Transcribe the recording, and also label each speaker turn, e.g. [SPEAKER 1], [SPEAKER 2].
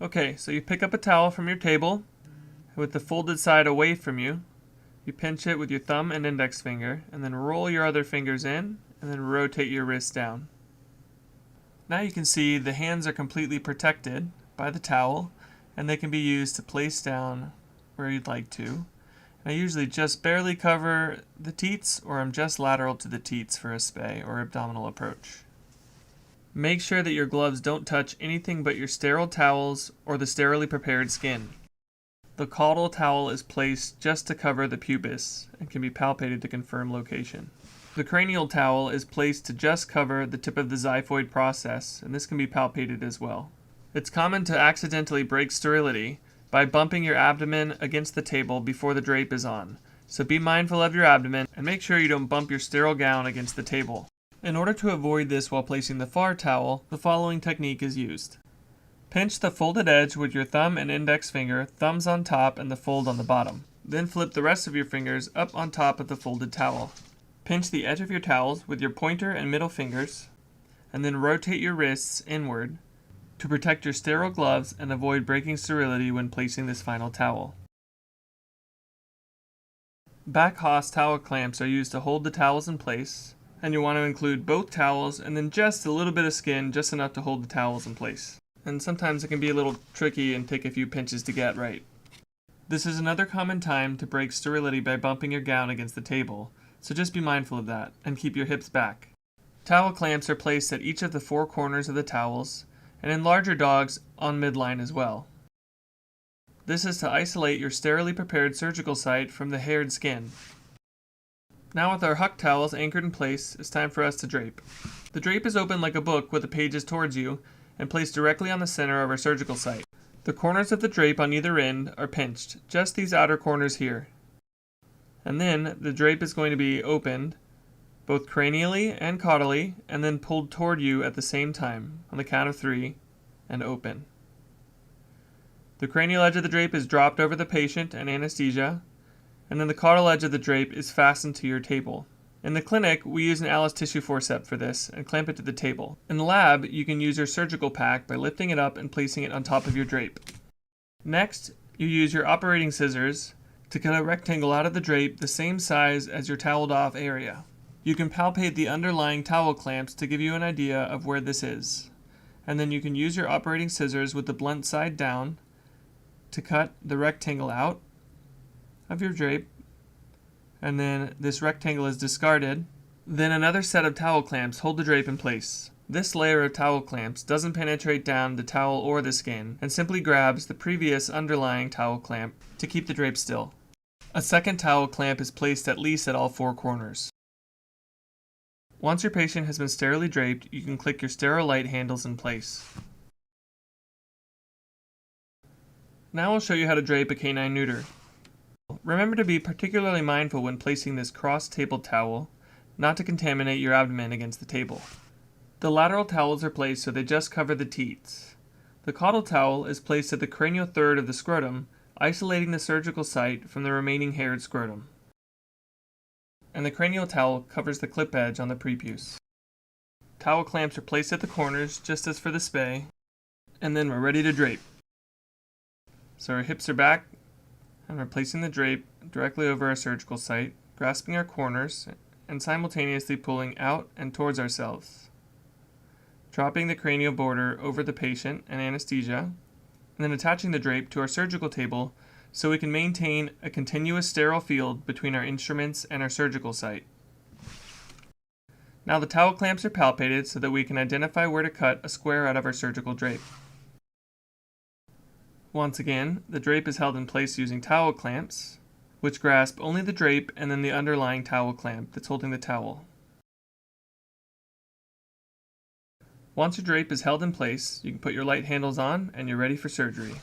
[SPEAKER 1] Okay, so you pick up a towel from your table with the folded side away from you. You pinch it with your thumb and index finger, and then roll your other fingers in, and then rotate your wrist down. Now you can see the hands are completely protected by the towel, and they can be used to place down where you'd like to. And I usually just barely cover the teats, or I'm just lateral to the teats for a spay or abdominal approach. Make sure that your gloves don't touch anything but your sterile towels or the sterilely prepared skin. The caudal towel is placed just to cover the pubis and can be palpated to confirm location. The cranial towel is placed to just cover the tip of the xiphoid process, and this can be palpated as well. It's common to accidentally break sterility by bumping your abdomen against the table before the drape is on, so be mindful of your abdomen and make sure you don't bump your sterile gown against the table. In order to avoid this while placing the FAR towel, the following technique is used. Pinch the folded edge with your thumb and index finger, thumbs on top and the fold on the bottom. Then flip the rest of your fingers up on top of the folded towel. Pinch the edge of your towels with your pointer and middle fingers, and then rotate your wrists inward to protect your sterile gloves and avoid breaking sterility when placing this final towel. Back Haas towel clamps are used to hold the towels in place, and you want to include both towels and then just a little bit of skin, just enough to hold the towels in place. And sometimes it can be a little tricky and take a few pinches to get right. This is another common time to break sterility by bumping your gown against the table, so just be mindful of that and keep your hips back. Towel clamps are placed at each of the 4 corners of the towels, and in larger dogs on midline as well. This is to isolate your sterilely prepared surgical site from the haired skin. Now with our huck towels anchored in place, it's time for us to drape. The drape is open like a book with the pages towards you and placed directly on the center of our surgical site. The corners of the drape on either end are pinched, just these outer corners here. And then the drape is going to be opened both cranially and caudally, and then pulled toward you at the same time on the count of 3 and open. The cranial edge of the drape is dropped over the patient and anesthesia, and then the caudal edge of the drape is fastened to your table. In the clinic, we use an Alice tissue forceps for this and clamp it to the table. In the lab, you can use your surgical pack by lifting it up and placing it on top of your drape. Next, you use your operating scissors to cut a rectangle out of the drape the same size as your toweled off area. You can palpate the underlying towel clamps to give you an idea of where this is. And then you can use your operating scissors with the blunt side down to cut the rectangle out of your drape. And then this rectangle is discarded. Then another set of towel clamps hold the drape in place. This layer of towel clamps doesn't penetrate down the towel or the skin and simply grabs the previous underlying towel clamp to keep the drape still. A second towel clamp is placed at least at all 4 corners. Once your patient has been sterilely draped, you can click your sterile light handles in place. Now I'll show you how to drape a canine neuter. Remember to be particularly mindful when placing this cross-table towel, not to contaminate your abdomen against the table. The lateral towels are placed so they just cover the teats. The caudal towel is placed at the cranial third of the scrotum, isolating the surgical site from the remaining haired scrotum. And the cranial towel covers the clip edge on the prepuce. Towel clamps are placed at the corners, just as for the spay, and then we're ready to drape. So our hips are back, and we're placing the drape directly over our surgical site, grasping our corners, and simultaneously pulling out and towards ourselves. Dropping the cranial border over the patient and anesthesia, and then attaching the drape to our surgical table so we can maintain a continuous sterile field between our instruments and our surgical site. Now the towel clamps are palpated so that we can identify where to cut a square out of our surgical drape. Once again, the drape is held in place using towel clamps, which grasp only the drape and then the underlying towel clamp that's holding the towel. Once your drape is held in place, you can put your light handles on and you're ready for surgery.